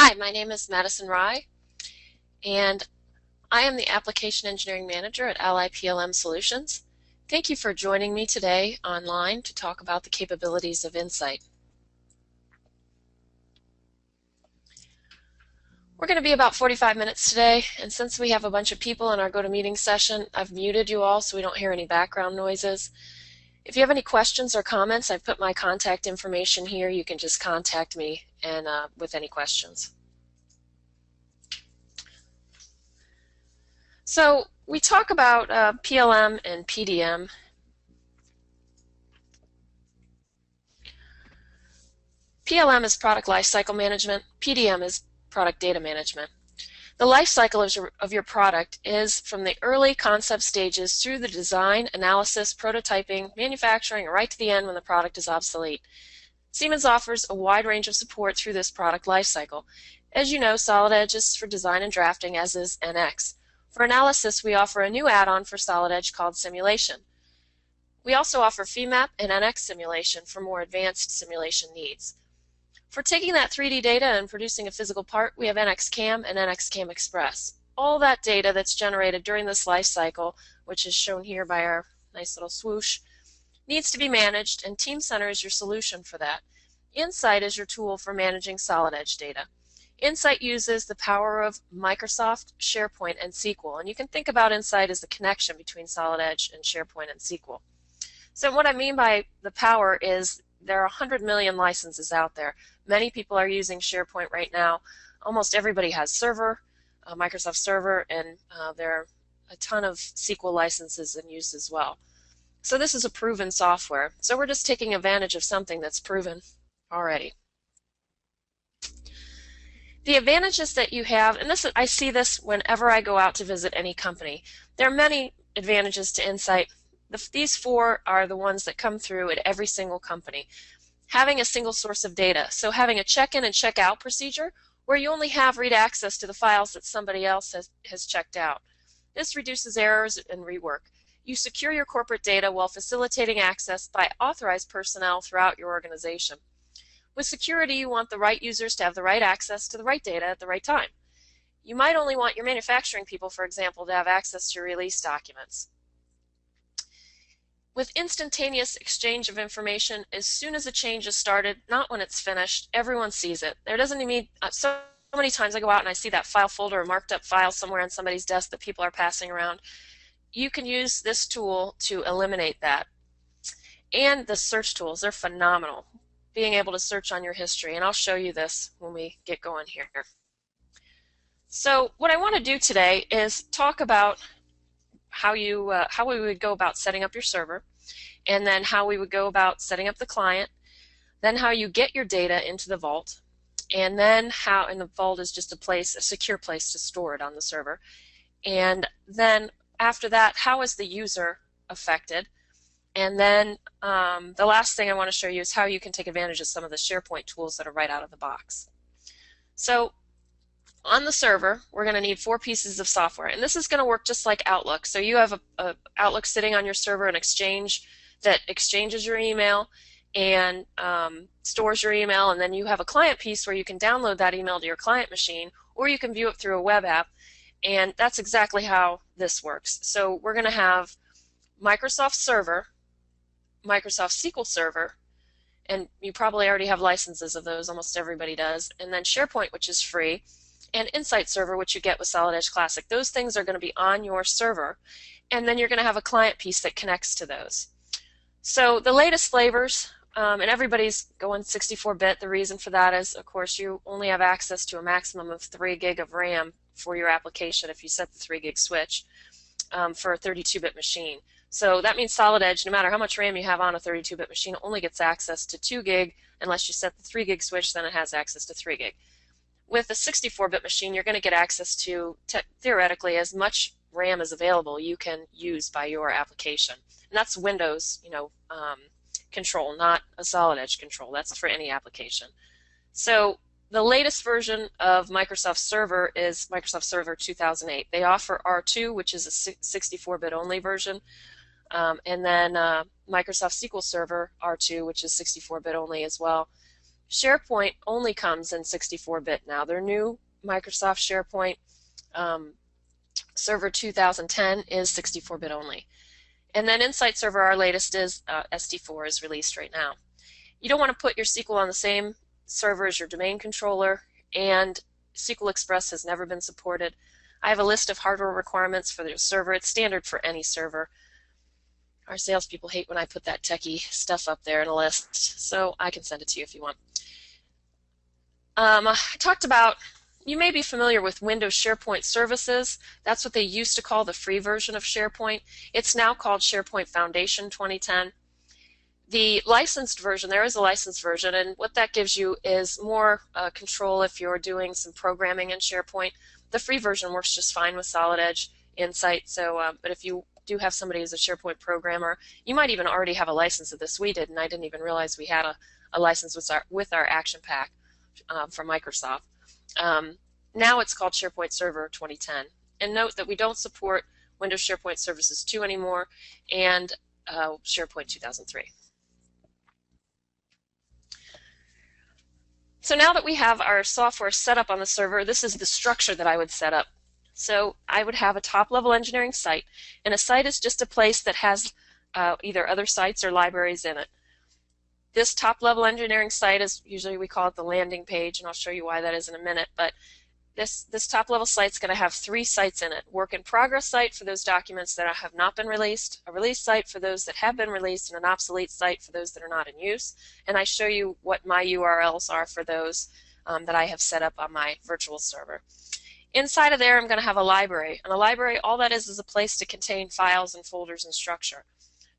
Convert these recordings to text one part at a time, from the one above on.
Hi, my name is Madison Rye, and I am the Application Engineering Manager at Ally PLM Solutions. Thank you for joining me today online to talk about the capabilities of Insight. We're going to be about 45 minutes today, and since we have a bunch of people in our GoToMeeting session, I've muted you all so we don't hear any background noises. If you have any questions or comments, I've put my contact information here. You can just contact me and with any questions. So we talk about PLM and PDM. PLM is product lifecycle management. PDM is product data management. The life cycle of your product is from the early concept stages through the design, analysis, prototyping, manufacturing, right to the end when the product is obsolete. Siemens offers a wide range of support through this product life cycle. As you know, Solid Edge is for design and drafting, as is NX. For analysis, we offer a new add-on for Solid Edge called Simulation. We also offer FEMAP and NX Simulation for more advanced simulation needs. For taking that 3D data and producing a physical part, we have NX CAM and NX CAM Express. All that data that's generated during this life cycle, which is shown here by our nice little swoosh, needs to be managed, and Teamcenter is your solution for that. Insight is your tool for managing Solid Edge data. Insight uses the power of Microsoft, SharePoint, and SQL, and you can think about Insight as the connection between Solid Edge and SharePoint and SQL. So what I mean by the power is there are 100 million licenses out there. Many people are using SharePoint right now. Almost everybody has Server, Microsoft Server, and there are a ton of SQL licenses in use as well. So this is a proven software. So we're just taking advantage of something that's proven already. The advantages that you have, and I see this whenever I go out to visit any company. There are many advantages to Insight. These four are the ones that come through at every single company. Having a single source of data, so having a check-in and check-out procedure where you only have read access to the files that somebody else has checked out. This reduces errors and rework. You secure your corporate data while facilitating access by authorized personnel throughout your organization. With security, you want the right users to have the right access to the right data at the right time. You might only want your manufacturing people, for example, to have access to your release documents. With instantaneous exchange of information, as soon as a change is started, not when it's finished, everyone sees it. There doesn't mean so many times I go out and I see that file folder or marked up file somewhere on somebody's desk that people are passing around. You can use this tool to eliminate that. And the search tools, they're phenomenal. Being able to search on your history, and I'll show you this when we get going here. So what I want to do today is talk about how we would go about setting up your server, and then how we would go about setting up the client, then how you get your data into the vault, and then and the vault is just a secure place to store it on the server. And then after that, how is the user affected? And then the last thing I want to show you is how you can take advantage of some of the SharePoint tools that are right out of the box. So on the server, we're going to need 4 pieces of software, and this is going to work just like Outlook. So you have a Outlook sitting on your server, an Exchange that exchanges your email and stores your email, and then you have a client piece where you can download that email to your client machine, or you can view it through a web app, and that's exactly how this works. So we're going to have Microsoft Server, Microsoft SQL Server, and you probably already have licenses of those, almost everybody does, and then SharePoint, which is free, and Insight Server, which you get with Solid Edge Classic. Those things are going to be on your server, and then you're going to have a client piece that connects to those. So the latest flavors, and everybody's going 64-bit. The reason for that is, of course, you only have access to a maximum of 3 gig of RAM for your application if you set the 3 gig switch for a 32-bit machine. So that means Solid Edge, no matter how much RAM you have on a 32-bit machine, only gets access to 2 gig. Unless you set the 3 gig switch, then it has access to 3 gig. With a 64-bit machine, you're going to get access to, theoretically, as much RAM as available you can use by your application. And that's Windows, control, not a Solid Edge control. That's for any application. So the latest version of Microsoft Server is Microsoft Server 2008. They offer R2, which is a 64-bit only version, and then Microsoft SQL Server R2, which is 64-bit only as well. SharePoint only comes in 64-bit now. Their new Microsoft SharePoint Server 2010 is 64-bit only. And then Insight Server, our latest is ST4 is released right now. You don't want to put your SQL on the same server as your domain controller, and SQL Express has never been supported. I have a list of hardware requirements for the server. It's standard for any server. Our salespeople hate when I put that techie stuff up there in a list, so I can send it to you if you want. I talked about, you may be familiar with Windows SharePoint Services. That's what they used to call the free version of SharePoint. It's now called SharePoint Foundation 2010. The licensed version, there is a licensed version, and what that gives you is more control if you're doing some programming in SharePoint. The free version works just fine with Solid Edge, Insight, but if you do have somebody who's a SharePoint programmer, you might even already have a license of this. We did, and I didn't even realize we had a license with our Action Pack from Microsoft. Now it's called SharePoint Server 2010. And note that we don't support Windows SharePoint Services 2 anymore and SharePoint 2003. So now that we have our software set up on the server, this is the structure that I would set up. So I would have a top-level engineering site, and a site is just a place that has either other sites or libraries in it. This top-level engineering site is, usually we call it the landing page, and I'll show you why that is in a minute, but this top-level site is going to have 3 sites in it. Work in progress site for those documents that have not been released, a release site for those that have been released, and an obsolete site for those that are not in use. And I show you what my URLs are for those that I have set up on my virtual server. Inside of there, I'm going to have a library. And a library, all that is a place to contain files and folders and structure.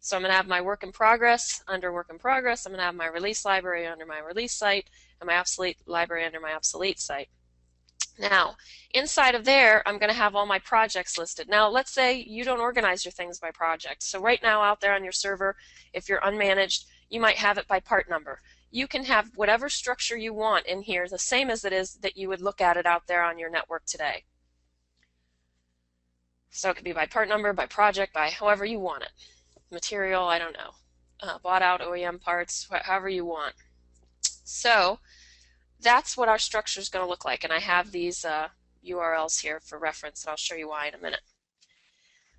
So I'm going to have my work in progress under work in progress. I'm going to have my release library under my release site, and my obsolete library under my obsolete site. Now, inside of there, I'm going to have all my projects listed. Now, let's say you don't organize your things by project. So right now out there on your server, if you're unmanaged, you might have it by part number. You can have whatever structure you want in here, the same as it is that you would look at it out there on your network today. So it could be by part number, by project, by however you want it. Material, I don't know. Bought out OEM parts, however you want. So that's what our structure is going to look like, and I have these URLs here for reference, and I'll show you why in a minute.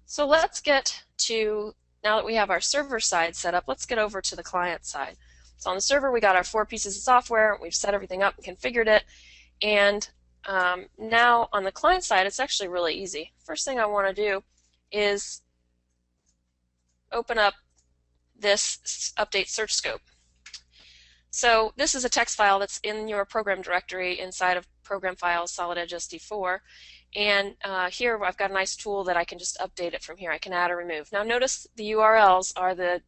So let's get to, now that we have our server side set up, let's get over to the client side. So on the server, we got our 4 pieces of software, we've set everything up and configured it, and now on the client side, it's actually really easy. First thing I want to do is open up this update search scope. So this is a text file that's in your program directory inside of Program Files, Solid Edge ST4. And here I've got a nice tool that I can just update it from here. I can add or remove. Now notice the URLs are the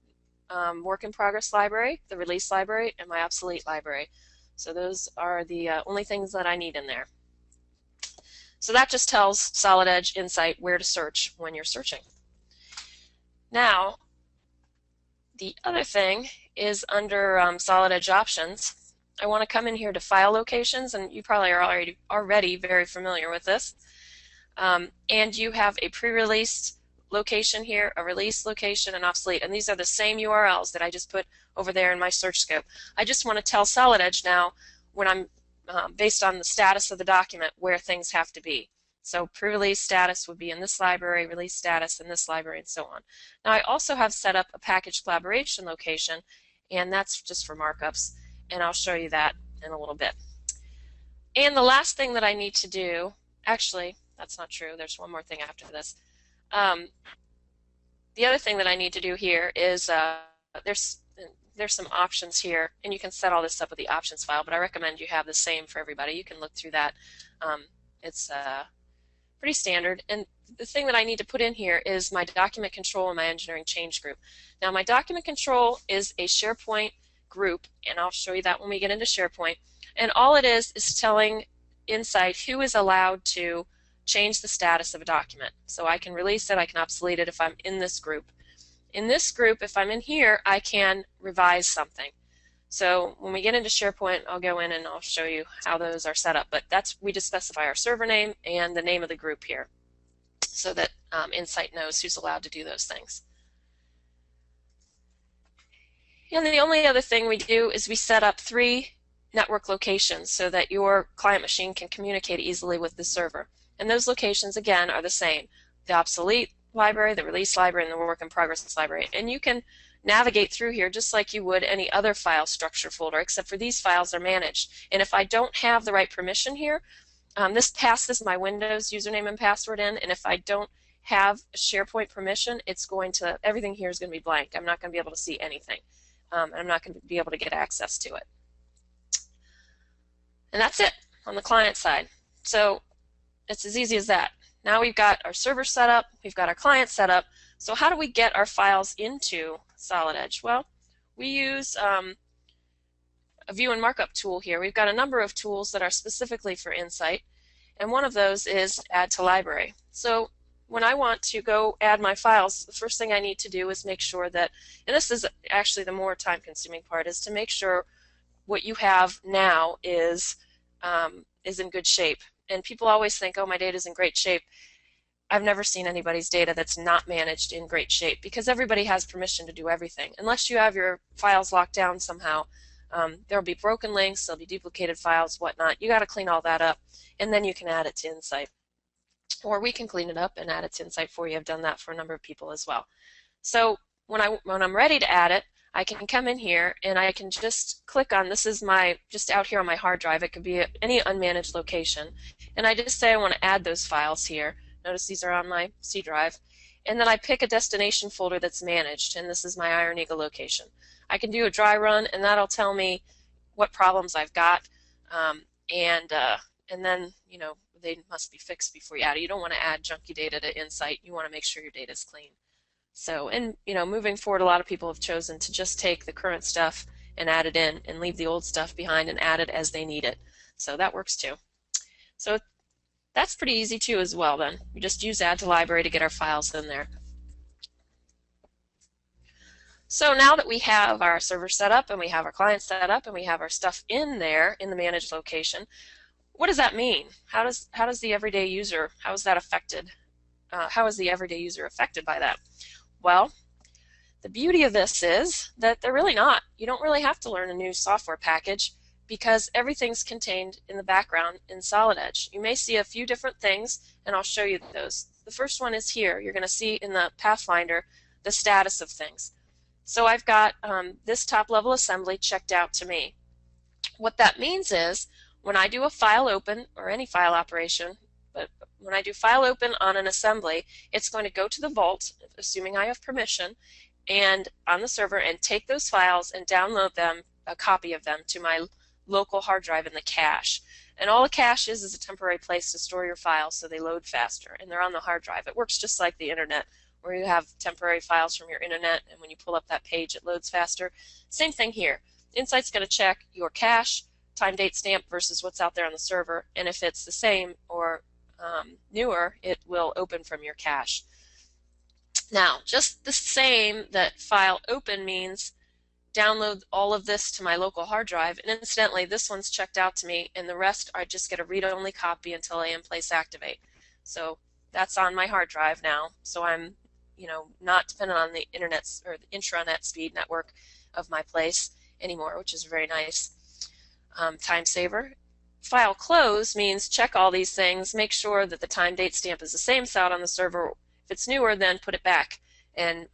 work in progress library, the release library, and my obsolete library. So those are the only things that I need in there. So that just tells Solid Edge Insight where to search when you're searching. Now, the other thing is under Solid Edge Options. I want to come in here to File Locations, and you probably are already very familiar with this. And you have a pre-release location here, a release location, and obsolete. And these are the same URLs that I just put over there in my search scope. I just want to tell Solid Edge now when I'm based on the status of the document where things have to be. So pre-release status would be in this library, release status in this library, and so on. Now I also have set up a package collaboration location, and that's just for markups, and I'll show you that in a little bit. And the last thing that I need to do, actually, that's not true, there's one more thing after this. The other thing that I need to do here is there's some options here, and you can set all this up with the options file, but I recommend you have the same for everybody. You can look through that. It's pretty standard. And the thing that I need to put in here is my document control and my engineering change group. Now my document control is a SharePoint group, and I'll show you that when we get into SharePoint. And all it is telling Insight who is allowed to change the status of a document. So I can release it, I can obsolete it if I'm in this group. In this group, if I'm in here, I can revise something. So when we get into SharePoint, I'll go in and I'll show you how those are set up. But we just specify our server name and the name of the group here so that Insight knows who's allowed to do those things. And the only other thing we do is we set up 3 network locations so that your client machine can communicate easily with the server. And those locations, again, are the same. The obsolete library, the release library, and the work in progress library. And you can navigate through here just like you would any other file structure folder, except for these files are managed. And if I don't have the right permission here, this passes my Windows username and password in, and if I don't have a SharePoint permission, everything here is going to be blank. I'm not going to be able to see anything. And I'm not going to be able to get access to it. And that's it on the client side. So it's as easy as that. Now we've got our server set up, we've got our client set up. So how do we get our files into Solid Edge? Well, we use a view and markup tool here. We've got a number of tools that are specifically for Insight, and one of those is Add to Library. So when I want to go add my files, the first thing I need to do is make sure that, and this is actually the more time-consuming part, is to make sure what you have now is in good shape. And people always think, oh, my data is in great shape. I've never seen anybody's data that's not managed in great shape, because everybody has permission to do everything. Unless you have your files locked down somehow, there'll be broken links, there'll be duplicated files, whatnot. You got to clean all that up, and then you can add it to Insight. Or we can clean it up and add it to Insight for you. I've done that for a number of people as well. So when I'm ready to add it, I can come in here and I can just click on, this is just out here on my hard drive. It could be at any unmanaged location. And I just say I want to add those files here. Notice these are on my C drive. And then I pick a destination folder that's managed, and this is my Iron Eagle location. I can do a dry run, and that'll tell me what problems I've got, and then, you know, they must be fixed before you add it. You don't want to add junky data to Insight. You want to make sure your data is clean. So, and you know, moving forward, a lot of people have chosen to just take the current stuff and add it in, and leave the old stuff behind and add it as they need it. So that works too. So that's pretty easy too as well then. We just use Add to Library to get our files in there. So now that we have our server set up and we have our client set up and we have our stuff in there in the managed location, what does that mean? How does the everyday user, how is that affected? How is the everyday user affected by that? Well, the beauty of this is that they're really not. You don't really have to learn a new software package, because everything's contained in the background in Solid Edge. You may see a few different things, and I'll show you those. The first one is here. You're going to see in the Pathfinder the status of things. So I've got this top-level assembly checked out to me. What that means is when I do a file open, or any file operation, but when I do file open on an assembly, it's going to go to the vault, assuming I have permission, and on the server, and take those files and download them, a copy of them, to my local hard drive in the cache. And all the cache is a temporary place to store your files so they load faster, and they're on the hard drive. It works just like the internet, where you have temporary files from your internet, and when you pull up that page it loads faster. Same thing here. Insight's going to check your cache, time date stamp versus what's out there on the server, and if it's the same or newer, it will open from your cache. Now, just the same that file open means download all of this to my local hard drive, and incidentally this one's checked out to me, and the rest I just get a read-only copy until I in-place activate. So that's on my hard drive now, so I'm, you know, not dependent on the internet or the intranet speed network of my place anymore, which is very nice. Time saver. File close means check all these things, make sure that the time date stamp is the same that's out on the server. If it's newer, then put it back and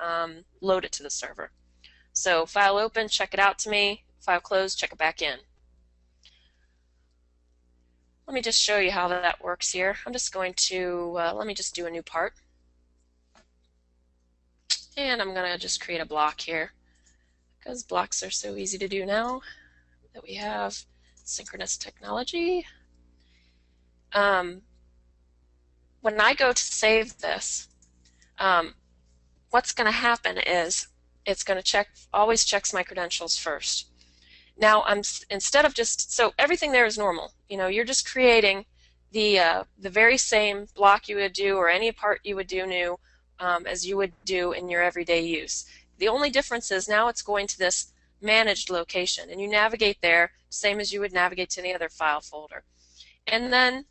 load it to the server. So file open, check it out to me. File close, check it back in. Let me just show you how that works here. I'm just going to, let me just do a new part. And I'm going to just create a block here, because blocks are so easy to do now that we have synchronous technology. When I go to save this, what's going to happen is it's going to always checks my credentials first. Now instead of so everything there is normal. You know, you're just creating the very same block you would do, or any part you would do new, as you would do in your everyday use. The only difference is now it's going to this managed location, and you navigate there same as you would navigate to any other file folder. And then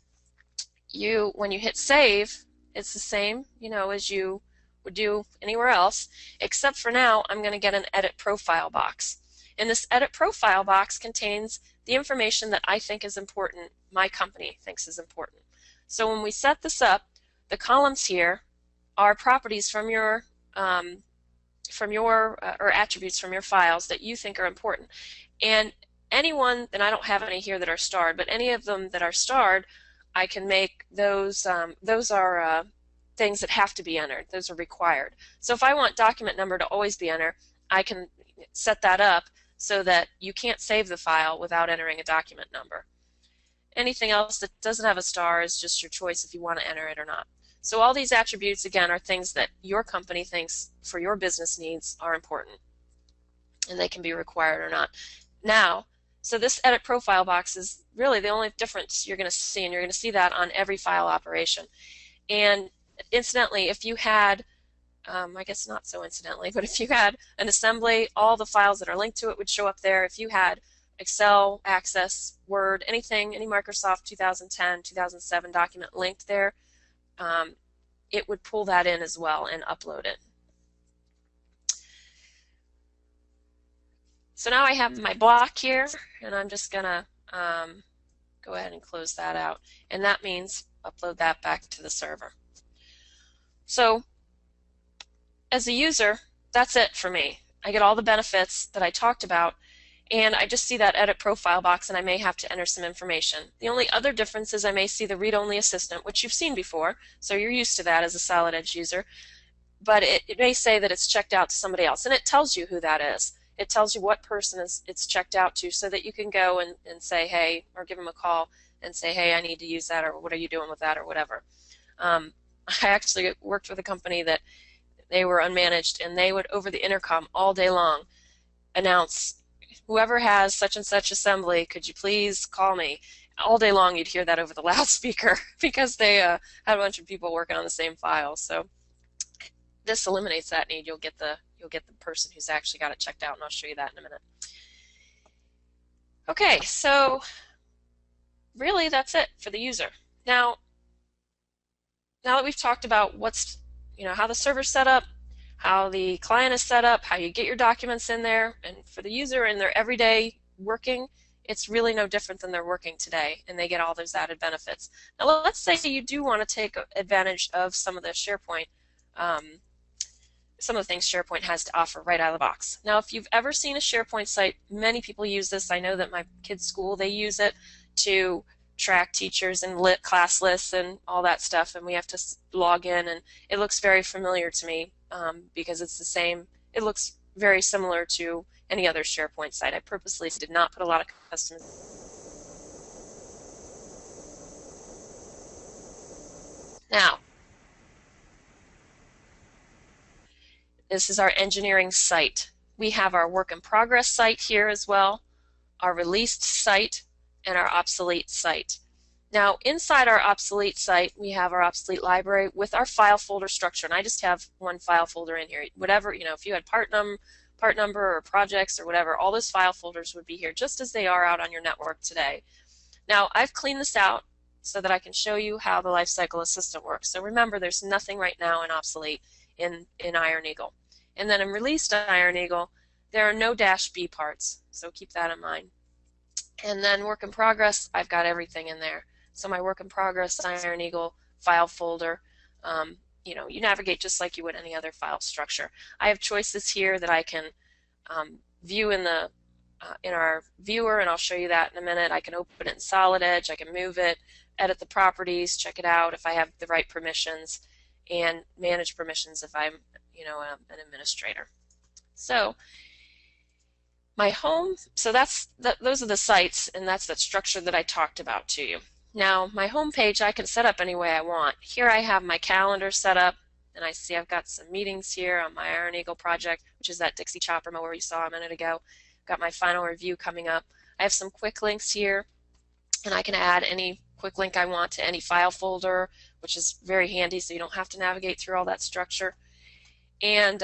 when you hit save, it's the same, you know, as you would do anywhere else, except for now I'm going to get an edit profile box. And this edit profile box contains the information that I think is important, my company thinks is important. So when we set this up, the columns here are properties from your or attributes from your files that you think are important. And anyone, and I don't have any here that are starred, but any of them that are starred, I can make those are things that have to be entered. Those are required. So if I want document number to always be entered, I can set that up so that you can't save the file without entering a document number. Anything else that doesn't have a star is just your choice if you want to enter it or not. So all these attributes, again, are things that your company thinks for your business needs are important, and they can be required or not. Now, so this edit profile box is really the only difference you're going to see, and you're going to see that on every file operation. And incidentally, if you had, I guess not so incidentally, but if you had an assembly, all the files that are linked to it would show up there. If you had Excel, Access, Word, anything, any Microsoft 2010, 2007 document linked there, it would pull that in as well and upload it. So now I have my block here, and I'm just going to go ahead and close that out. And that means upload that back to the server. So as a user, that's it for me. I get all the benefits that I talked about, and I just see that edit profile box, and I may have to enter some information. The only other difference is I may see the read-only assistant, which you've seen before, so you're used to that as a Solid Edge user, but it may say that it's checked out to somebody else, and it tells you who that is. It tells you what person it's checked out to, so that you can go and say, hey, or give them a call and say, hey, I need to use that, or what are you doing with that, or whatever. I actually worked with a company that they were unmanaged, and they would, over the intercom all day long, announce, whoever has such and such assembly, could you please call me? All day long you'd hear that over the loudspeaker because they had a bunch of people working on the same file. So this eliminates that need. You'll get the person who's actually got it checked out, and I'll show you that in a minute. Okay, so really that's it for the user. Now that we've talked about what's, how the server's set up, how the client is set up, how you get your documents in there, and for the user in their everyday working, it's really no different than they're working today, and they get all those added benefits. Now let's say you do want to take advantage of some of the SharePoint, some of the things SharePoint has to offer right out of the box. Now if you've ever seen a SharePoint site, many people use this. I know that my kids' school, they use it to track teachers and class lists and all that stuff, and we have to log in, and it looks very familiar to me because it's the same. It looks very similar to any other SharePoint site. I purposely did not put a lot of custom. Now, this is our engineering site. We have our work in progress site here as well, our released site, and our obsolete site. Now inside our obsolete site we have our obsolete library with our file folder structure, and I just have one file folder in here. Whatever, if you had part number or projects or whatever, all those file folders would be here just as they are out on your network today. Now I've cleaned this out so that I can show you how the Lifecycle Assistant works. So remember, there's nothing right now in obsolete in Iron Eagle. And then in released Iron Eagle there are no -B parts, so keep that in mind. And then work in progress, I've got everything in there. So my work in progress Iron Eagle file folder, you navigate just like you would any other file structure. I have choices here that I can view in our viewer, and I'll show you that in a minute. I can open it in Solid Edge, I can move it, edit the properties, check it out if I have the right permissions, and manage permissions if I'm an administrator. So my home, so those are the sites, and that's that structure that I talked about to you. Now my home page I can set up any way I want. Here I have my calendar set up, and I see I've got some meetings here on my Iron Eagle project, which is that Dixie Chopper mower you saw a minute ago. Got my final review coming up. I have some quick links here, and I can add any quick link I want to any file folder, which is very handy so you don't have to navigate through all that structure. And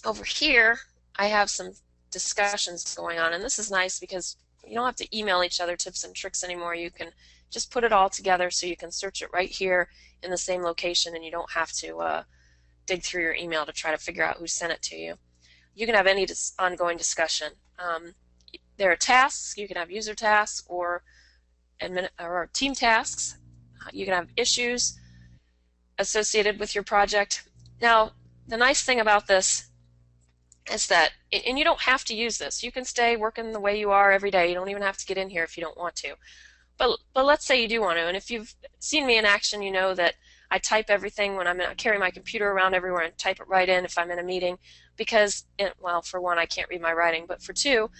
over here I have some discussions going on, and this is nice because you don't have to email each other tips and tricks anymore. You can just put it all together so you can search it right here in the same location, and you don't have to dig through your email to try to figure out who sent it to you. you can have any ongoing discussion. There are tasks. You can have user tasks or team tasks. You can have issues associated with your project. Now, the nice thing about this is that, and you don't have to use this. You can stay working the way you are every day. You don't even have to get in here if you don't want to. But let's say you do want to, and if you've seen me in action, you know that I type everything when I carry my computer around everywhere and type it right in if I'm in a meeting because, well, for one, I can't read my writing, but for two,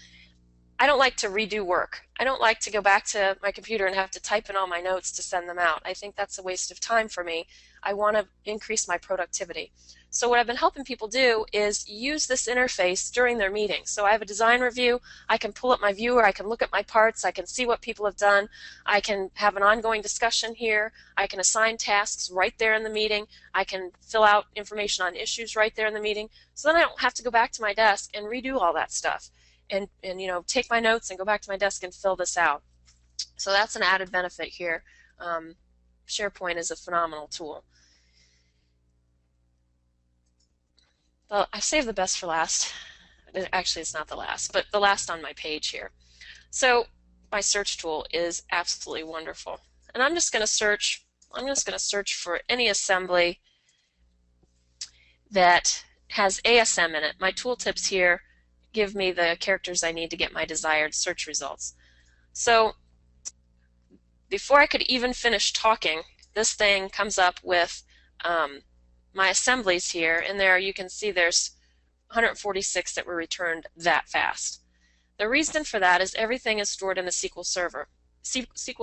I don't like to redo work. I don't like to go back to my computer and have to type in all my notes to send them out. I think that's a waste of time for me. I want to increase my productivity. So what I've been helping people do is use this interface during their meetings. So I have a design review. I can pull up my viewer. I can look at my parts. I can see what people have done. I can have an ongoing discussion here. I can assign tasks right there in the meeting. I can fill out information on issues right there in the meeting. So then I don't have to go back to my desk and redo all that stuff. And take my notes and go back to my desk and fill this out. So that's an added benefit here. SharePoint is a phenomenal tool. Well, I saved the best for last. Actually, it's not the last, but the last on my page here. So my search tool is absolutely wonderful. And I'm just going to search for any assembly that has ASM in it. My tooltips here give me the characters I need to get my desired search results. So before I could even finish talking, this thing comes up with my assemblies here, and there you can see there's 146 that were returned that fast. The reason for that is everything is stored in the SQL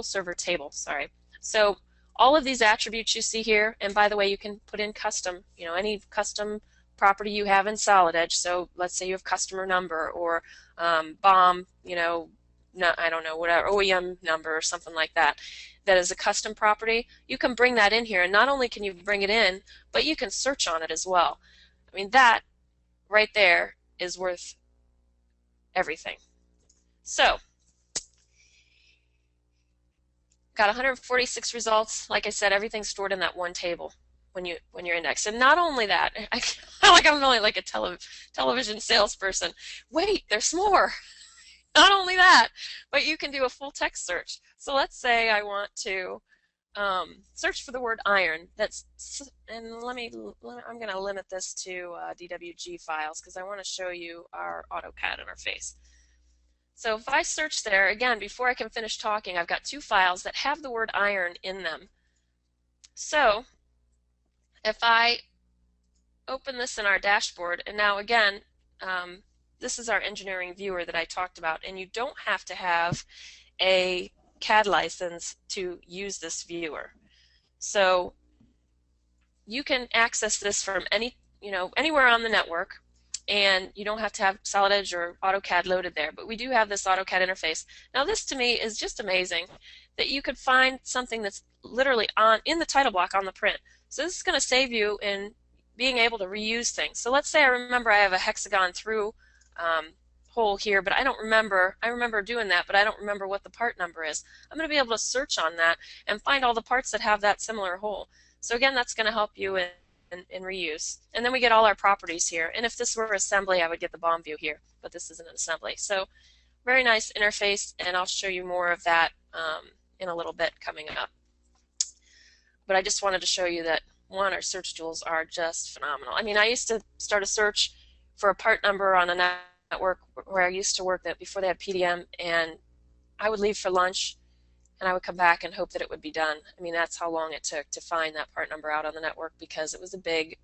Server table. So all of these attributes you see here, and by the way, you can put in custom, any custom property you have in Solid Edge. So let's say you have customer number or BOM, I don't know, whatever, OEM number or something like that. That is a custom property. You can bring that in here, and not only can you bring it in, but you can search on it as well. I mean, that right there is worth everything. So got 146 results. Like I said, everything's stored in that one table when you're indexed. And not only that, I feel like I'm really like a television salesperson. Wait, there's more. Not only that, but you can do a full text search. So let's say I want to search for the word iron. And I'm going to limit this to DWG files because I want to show you our AutoCAD interface. So if I search there, again, before I can finish talking, I've got two files that have the word iron in them. So if I open this in our dashboard, and now again, this is our engineering viewer that I talked about, and you don't have to have a CAD license to use this viewer. So you can access this from anywhere on the network, and you don't have to have Solid Edge or AutoCAD loaded there, but we do have this AutoCAD interface. Now this to me is just amazing that you could find something that's literally in the title block on the print. So this is going to save you in being able to reuse things. So let's say I remember I have a hexagon through hole here, but I remember doing that, but I don't remember what the part number is. I'm going to be able to search on that and find all the parts that have that similar hole. So again, that's going to help you in reuse. And then we get all our properties here. And if this were assembly, I would get the BOM view here, but this isn't an assembly. So very nice interface, and I'll show you more of that in a little bit coming up. But I just wanted to show you that, one, our search tools are just phenomenal. I mean, I used to start a search for a part number on a network where I used to work before they had PDM, and I would leave for lunch and I would come back and hope that it would be done. I mean, that's how long it took to find that part number out on the network, because it was a big,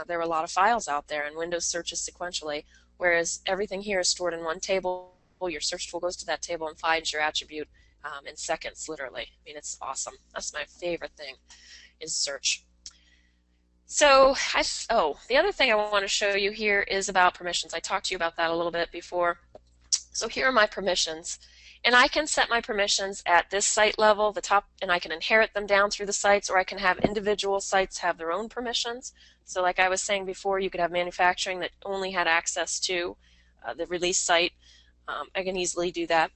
there were a lot of files out there, and Windows searches sequentially, whereas everything here is stored in one table. Your search tool goes to that table and finds your attribute in seconds, literally. I mean, it's awesome. That's my favorite thing, is search. So, the other thing I want to show you here is about permissions. I talked to you about that a little bit before. So here are my permissions. And I can set my permissions at this site level, the top, and I can inherit them down through the sites, or I can have individual sites have their own permissions. So like I was saying before, you could have manufacturing that only had access to the release site. I can easily do that.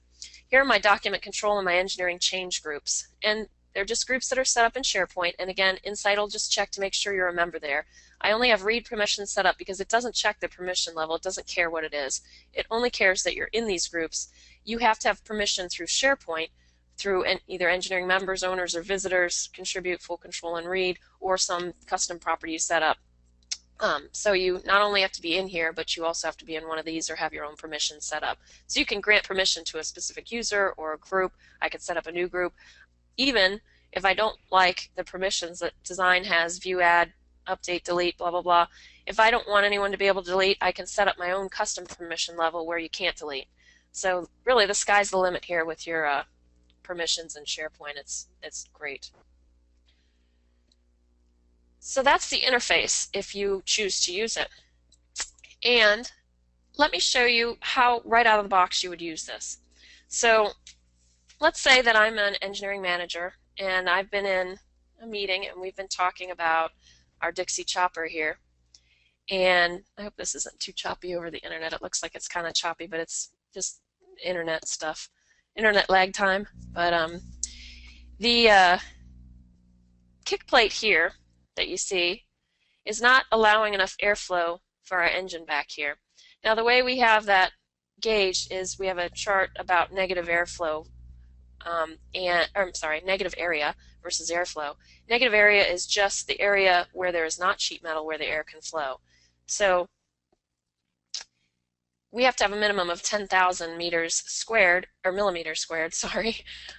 Here are my document control and my engineering change groups. And They're just groups that are set up in SharePoint, and again, Insight will just check to make sure you're a member there. I only have read permission set up because it doesn't check the permission level. It doesn't care what it is. It only cares that you're in these groups. You have to have permission through SharePoint, through either engineering members, owners, or visitors, contribute, full control, and read, or some custom property you set up. So you not only have to be in here, but you also have to be in one of these or have your own permissions set up. So you can grant permission to a specific user or a group. I could set up a new group. Even if I don't like the permissions that design has, view, add, update, delete, blah, blah, blah, if I don't want anyone to be able to delete, I can set up my own custom permission level where you can't delete. So really the sky's the limit here with your permissions in SharePoint. It's great. So that's the interface if you choose to use it. And let me show you how right out of the box you would use this. So let's say that I'm an engineering manager and I've been in a meeting and we've been talking about our Dixie chopper here. And I hope this isn't too choppy over the internet. It looks like it's kind of choppy, but it's just internet stuff, internet lag time. But the kick plate here that you see is not allowing enough airflow for our engine back here. Now the way we have that gauged is we have a chart about negative airflow negative area versus airflow. Negative area is just the area where there is not sheet metal where the air can flow. So we have to have a minimum of 10,000 meters squared, or millimeters squared, sorry.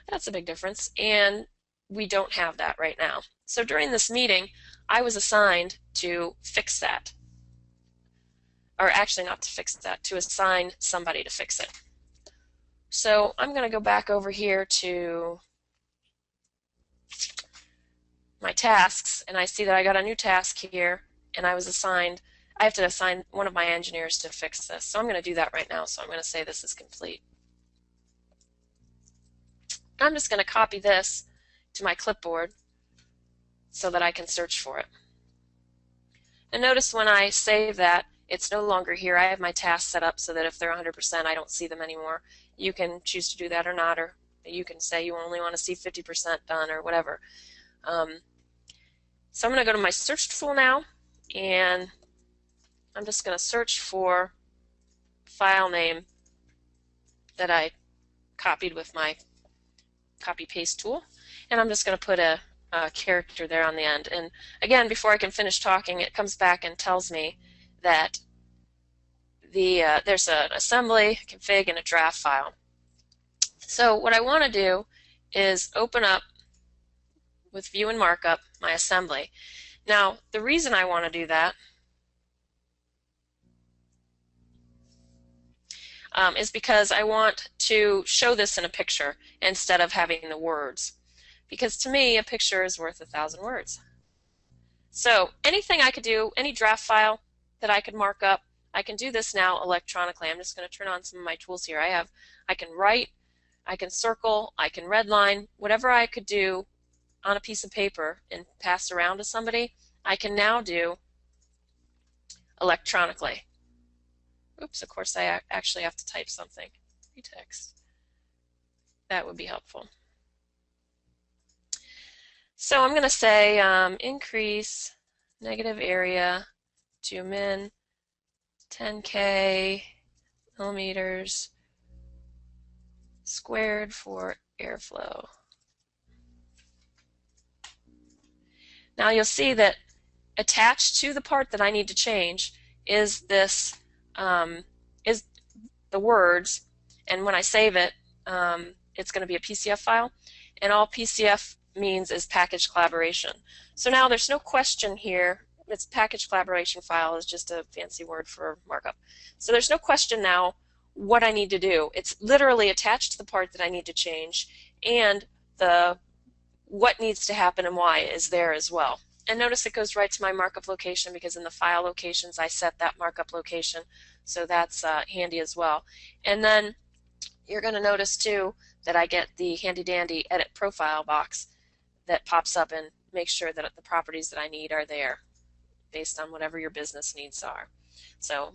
That's a big difference. And we don't have that right now. So during this meeting, I was assigned to fix that. Or actually not to fix that, to assign somebody to fix it. So I'm going to go back over here to my tasks, and I see that I got a new task here, and I have to assign one of my engineers to fix this. So I'm going to do that right now. So I'm going to say this is complete. I'm just going to copy this to my clipboard so that I can search for it. And notice when I save that, it's no longer here. I have my tasks set up so that if they're 100%, I don't see them anymore. You can choose to do that or not, or you can say you only want to see 50% done or whatever. So I'm going to go to my search tool now, and I'm just going to search for file name that I copied with my copy paste tool, and I'm just going to put a character there on the end. And again, before I can finish talking, it comes back and tells me that there's an assembly, config, and a draft file. So what I want to do is open up with view and markup my assembly. Now the reason I want to do that is because I want to show this in a picture instead of having the words. Because to me, a picture is worth 1,000 words. So anything I could do, any draft file that I could mark up, I can do this now electronically. I'm just going to turn on some of my tools here. I can write, I can circle, I can redline, whatever I could do on a piece of paper and pass around to somebody, I can now do electronically. Oops, of course I actually have to type something. Text. That would be helpful. So I'm going to say increase negative area to min 10K millimeters squared for airflow. Now you'll see that attached to the part that I need to change is this is the words, and when I save it, it's going to be a PCF file, and all PCF means is package collaboration. So now there's no question here. It's package collaboration file is just a fancy word for markup. So there's no question now what I need to do. It's literally attached to the part that I need to change, and the what needs to happen and why is there as well. And notice it goes right to my markup location because in the file locations I set that markup location, so that's handy as well. And then you're going to notice too that I get the handy dandy edit profile box that pops up and makes sure that the properties that I need are there based on whatever your business needs are. So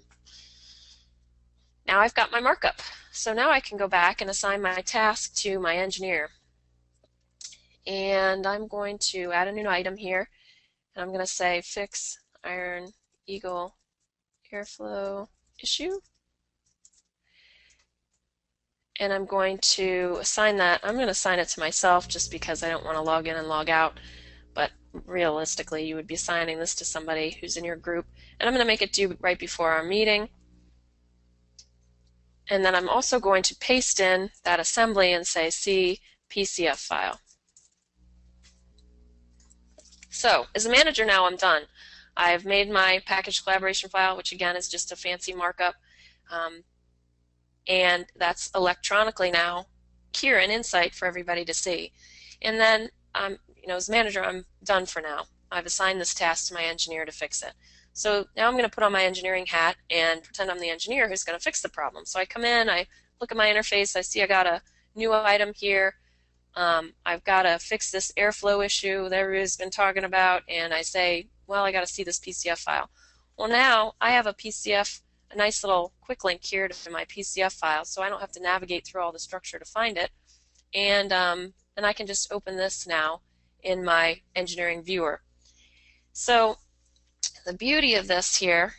now I've got my markup. So now I can go back and assign my task to my engineer. And I'm going to add a new item here, and I'm going to say fix Iron Eagle airflow issue. And I'm going to assign that. I'm going to assign it to myself just because I don't want to log in and log out. But realistically, you would be assigning this to somebody who's in your group. And I'm going to make it due right before our meeting. And then I'm also going to paste in that assembly and say see PCF file. So as a manager now, I'm done. I've made my package collaboration file, which again is just a fancy markup. And that's electronically now here in Insight for everybody to see. And then, as manager, I'm done for now. I've assigned this task to my engineer to fix it. So now I'm going to put on my engineering hat and pretend I'm the engineer who's going to fix the problem. So I come in, I look at my interface, I see I got a new item here. I've got to fix this airflow issue that everybody's been talking about, and I say, well, I got to see this PCF file. Well, now I have a nice little quick link here to my PCF file, so I don't have to navigate through all the structure to find it. And I can just open this now in my engineering viewer. So the beauty of this here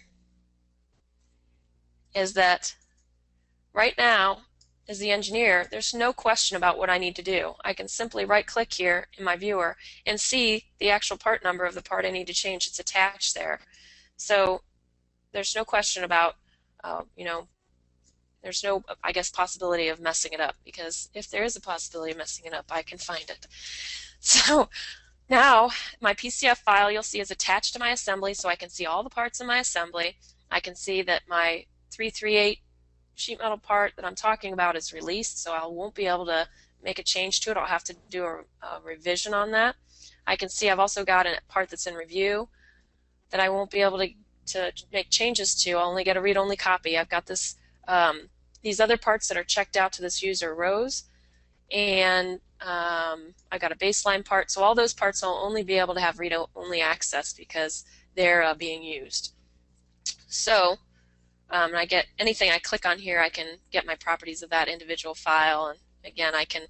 is that right now, as the engineer, there's no question about what I need to do. I can simply right-click here in my viewer and see the actual part number of the part I need to change. It's attached there. So there's no question about, there's no, I guess, possibility of messing it up, because if there is a possibility of messing it up, I can find it. So now my PCF file, you'll see, is attached to my assembly, so I can see all the parts in my assembly. I can see that my 338 sheet metal part that I'm talking about is released, so I won't be able to make a change to it. I'll have to do a revision on that. I can see I've also got a part that's in review that I won't be able to make changes to. I'll only get a read-only copy. I've got this these other parts that are checked out to this user rows, and I got a baseline part. So all those parts I'll only be able to have read-only access because they're being used. So I get anything I click on here, I can get my properties of that individual file, and again I can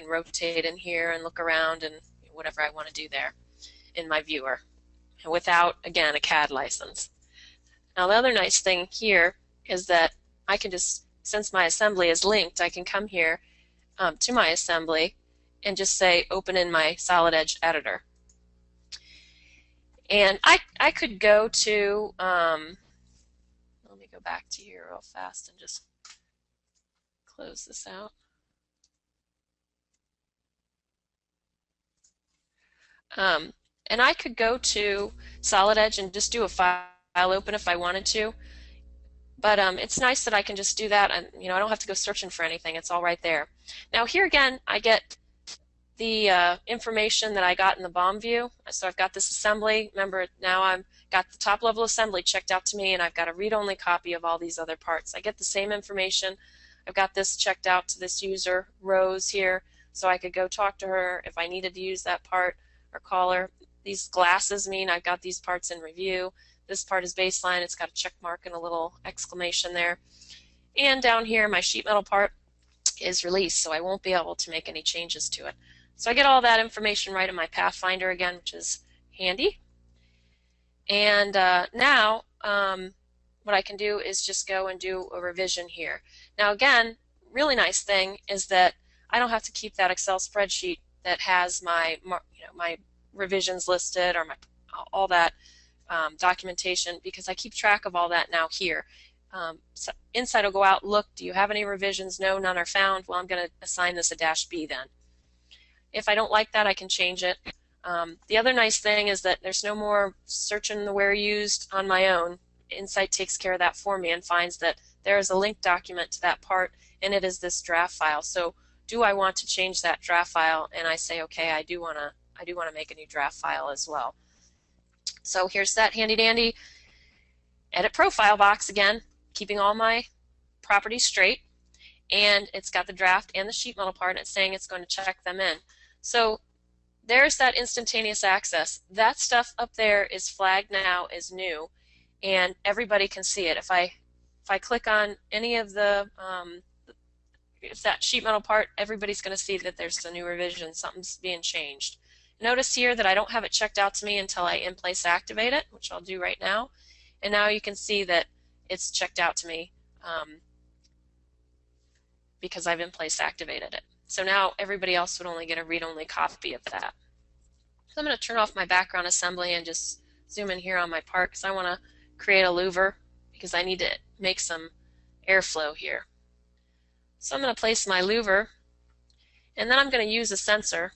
rotate in here and look around and whatever I want to do there in my viewer, and without, again, a CAD license. Now the other nice thing here is that I can just, since my assembly is linked, I can come here to my assembly and just say open in my Solid Edge editor. And I could go to, let me go back to here real fast and just close this out. And I could go to Solid Edge and just do a file open if I wanted to. But it's nice that I can just do that, and I don't have to go searching for anything. It's all right there. Now here again, I get the information that I got in the BOM view. So I've got this assembly. Remember, now I've got the top level assembly checked out to me, and I've got a read-only copy of all these other parts. I get the same information. I've got this checked out to this user rows here, so I could go talk to her if I needed to use that part or call her. These glasses mean I've got these parts in review. This part is baseline. It's got a check mark and a little exclamation there. And down here, my sheet metal part is released, so I won't be able to make any changes to it. So I get all that information right in my Pathfinder again, which is handy. And now what I can do is just go and do a revision here. Now again, really nice thing is that I don't have to keep that Excel spreadsheet that has my my revisions listed or all that documentation, because I keep track of all that now here. So Insight will go out, look, do you have any revisions? No, none are found. Well, I'm going to assign this a -B then. If I don't like that, I can change it. The other nice thing is that there's no more searching the where used on my own. Insight takes care of that for me and finds that there is a linked document to that part, and it is this draft file. So do I want to change that draft file? And I say, okay, I do want to make a new draft file as well. So here's that handy dandy edit profile box again, keeping all my properties straight, and it's got the draft and the sheet metal part, and it's saying it's going to check them in. So there's that instantaneous access. That stuff up there is flagged now as new, and everybody can see it. If I click on any of the if that sheet metal part, everybody's going to see that there's a new revision, something's being changed. Notice here that I don't have it checked out to me until I in place activate it, which I'll do right now. And now you can see that it's checked out to me because I've in place activated it. So now everybody else would only get a read-only copy of that. So I'm going to turn off my background assembly and just zoom in here on my part because I want to create a louver because I need to make some airflow here. So I'm going to place my louver, and then I'm going to use a sensor.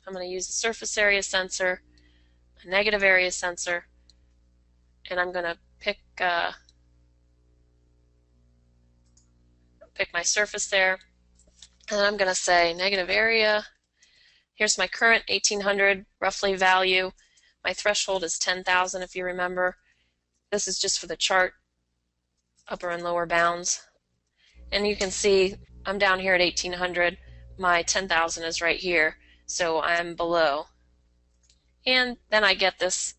I'm going to use a surface area sensor, a negative area sensor, and I'm going to pick my surface there, and I'm going to say negative area. Here's my current 1800 roughly value. My threshold is 10,000 if you remember. This is just for the chart, upper and lower bounds. And you can see I'm down here at 1800. My 10,000 is right here, so I'm below. And then I get this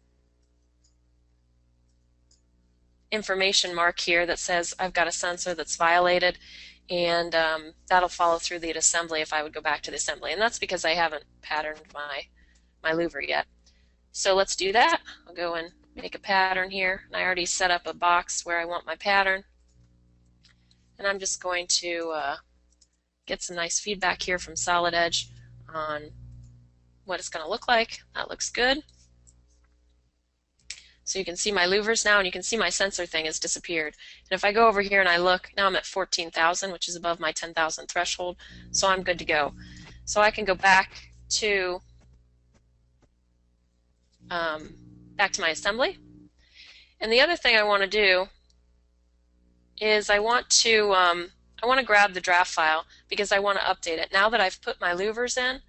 information mark here that says I've got a sensor that's violated, and that'll follow through the assembly if I would go back to the assembly. And that's because I haven't patterned my louver yet. So let's do that. I'll go and make a pattern here, and I already set up a box where I want my pattern. And I'm just going to get some nice feedback here from Solid Edge on what it's going to look like. That looks good. So you can see my louvers now, and you can see my sensor thing has disappeared. And if I go over here and I look, now I'm at 14,000, which is above my 10,000 threshold, so I'm good to go. So I can go back to my assembly. And the other thing I want to do is I want to grab the draft file because I want to update it. Now that I've put my louvers in,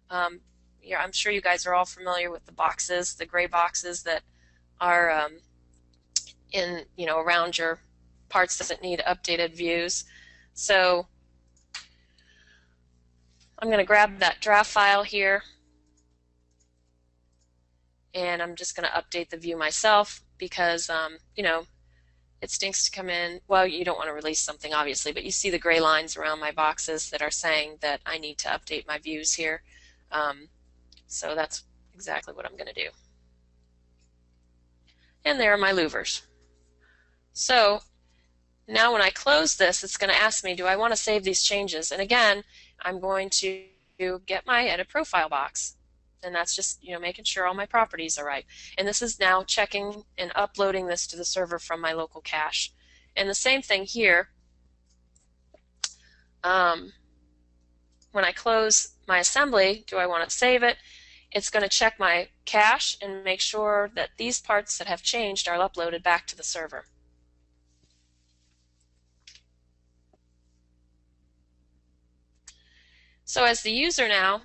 I'm sure you guys are all familiar with the boxes, the gray boxes that are around your parts that need updated views. So I'm going to grab that draft file here, and I'm just going to update the view myself because it stinks to come in. Well, you don't want to release something obviously, but you see the gray lines around my boxes that are saying that I need to update my views here. So that's exactly what I'm going to do. And there are my louvers. So now when I close this, it's going to ask me, do I want to save these changes? And again, I'm going to get my edit profile box. And that's just making sure all my properties are right. And this is now checking and uploading this to the server from my local cache. And the same thing here. When I close my assembly, do I want to save it? It's going to check my cache and make sure that these parts that have changed are uploaded back to the server. So as the user now,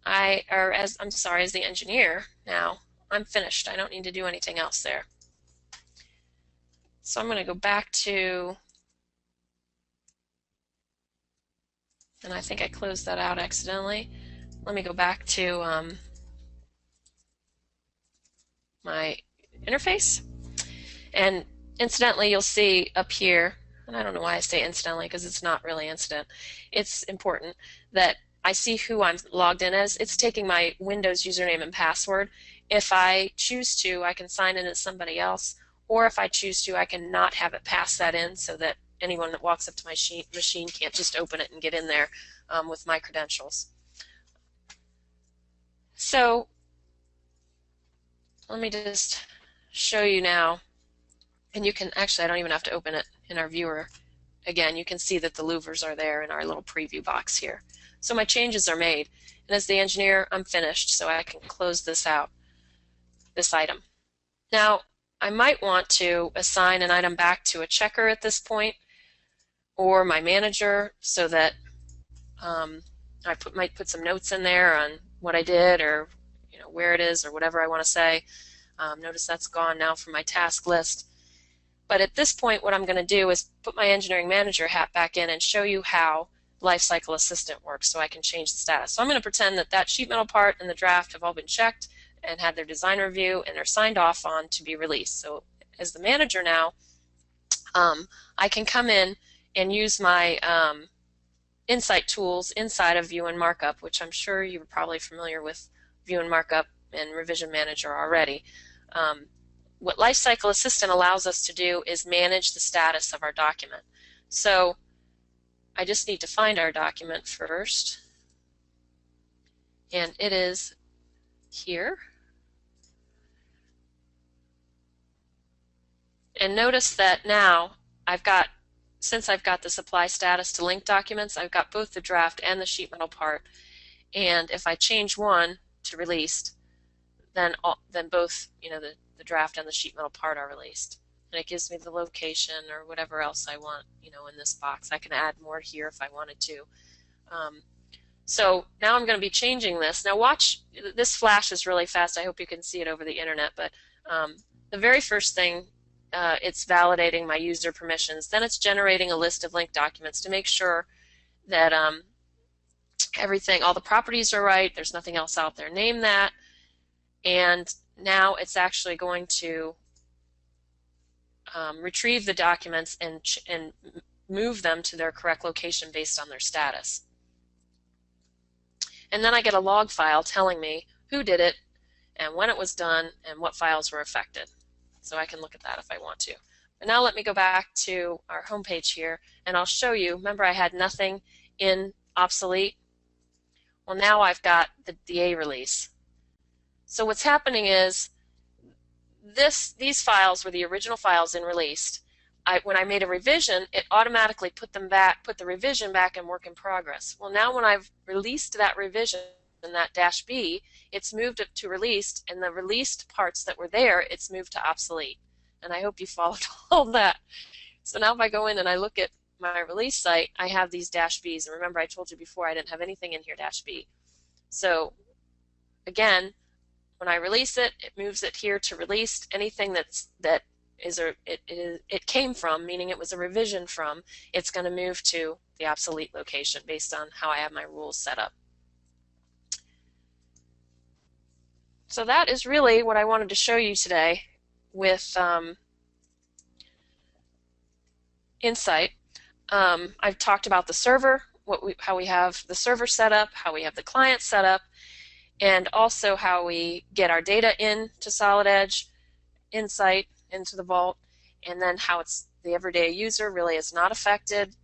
as the engineer now, I'm finished. I don't need to do anything else there. So I'm going to go back to, and I think I closed that out accidentally. Let me go back to my interface. And incidentally, you'll see up here, and I don't know why I say incidentally because it's not really incident. It's important that I see who I'm logged in as. It's taking my Windows username and password. If I choose to, I can sign in as somebody else, or if I choose to, I can not have it pass that in so that anyone that walks up to my machine can't just open it and get in there with my credentials. So let me just show you now, and you can actually, I don't even have to open it in our viewer. Again, you can see that the louvers are there in our little preview box here. So my changes are made, and as the engineer, I'm finished, so I can close this out, this item. Now, I might want to assign an item back to a checker at this point, or my manager, so that I might put some notes in there on what I did, or where it is, or whatever I want to say. Notice that's gone now from my task list. But at this point, what I'm going to do is put my engineering manager hat back in and show you how Lifecycle Assistant works so I can change the status. So I'm going to pretend that that sheet metal part and the draft have all been checked and had their design review and are signed off on to be released. So as the manager now, I can come in and use my Insight tools inside of View and Markup, which I'm sure you're probably familiar with View and Markup and Revision Manager already. What Lifecycle Assistant allows us to do is manage the status of our document. So I just need to find our document first, and it is here. And notice that now since I've got the supply status to link documents, I've got both the draft and the sheet metal part. And if I change one to released, then both, the draft and the sheet metal part are released. And it gives me the location or whatever else I want, in this box. I can add more here if I wanted to. So now I'm going to be changing this. Now watch, this flashes really fast. I hope you can see it over the internet, but the very first thing, it's validating my user permissions. Then it's generating a list of linked documents to make sure that everything, all the properties are right, there's nothing else out there. Name that, and now it's actually going to retrieve the documents and move them to their correct location based on their status. And then I get a log file telling me who did it and when it was done and what files were affected. So I can look at that if I want to. But now let me go back to our home page here, and I'll show you. Remember, I had nothing in obsolete. Well, now I've got the A release. So what's happening is these files were the original files in released. When I made a revision, it automatically put the revision back in work in progress. Well, now when I've released that revision, and that -B, it's moved up to released, and the released parts that were there, it's moved to obsolete. And I hope you followed all that. So now if I go in and I look at my release site, I have these -Bs. And remember, I told you before I didn't have anything in here -B. So again, when I release it, it moves it here to released. Anything it came from, meaning it was a revision from, it's going to move to the obsolete location based on how I have my rules set up. So that is really what I wanted to show you today with Insight. I've talked about the server, how we have the server set up, how we have the client set up, and also how we get our data into Solid Edge, Insight, into the Vault, and then how it's the everyday user really is not affected.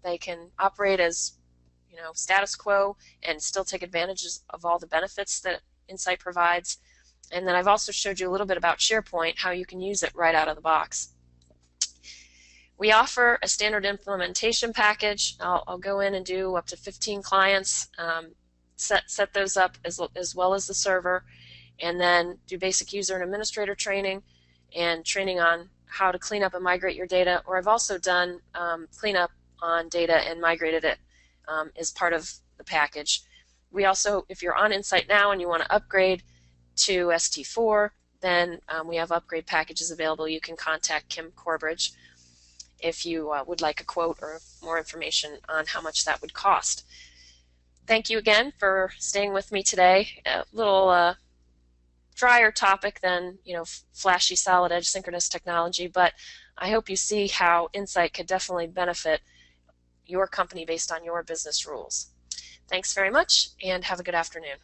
They can operate as status quo and still take advantages of all the benefits that Insight provides. And then I've also showed you a little bit about SharePoint, how you can use it right out of the box. We offer a standard implementation package. I'll go in and do up to 15 clients, set those up as well as the server, and then do basic user and administrator training and training on how to clean up and migrate your data. Or I've also done cleanup on data and migrated it as part of the package. We also, if you're on Insight now and you want to upgrade to ST4, then we have upgrade packages available. You can contact Kim Corbridge if you would like a quote or more information on how much that would cost. Thank you again for staying with me today. A little drier topic than flashy Solid Edge synchronous technology, but I hope you see how Insight could definitely benefit your company based on your business rules. Thanks very much, and have a good afternoon.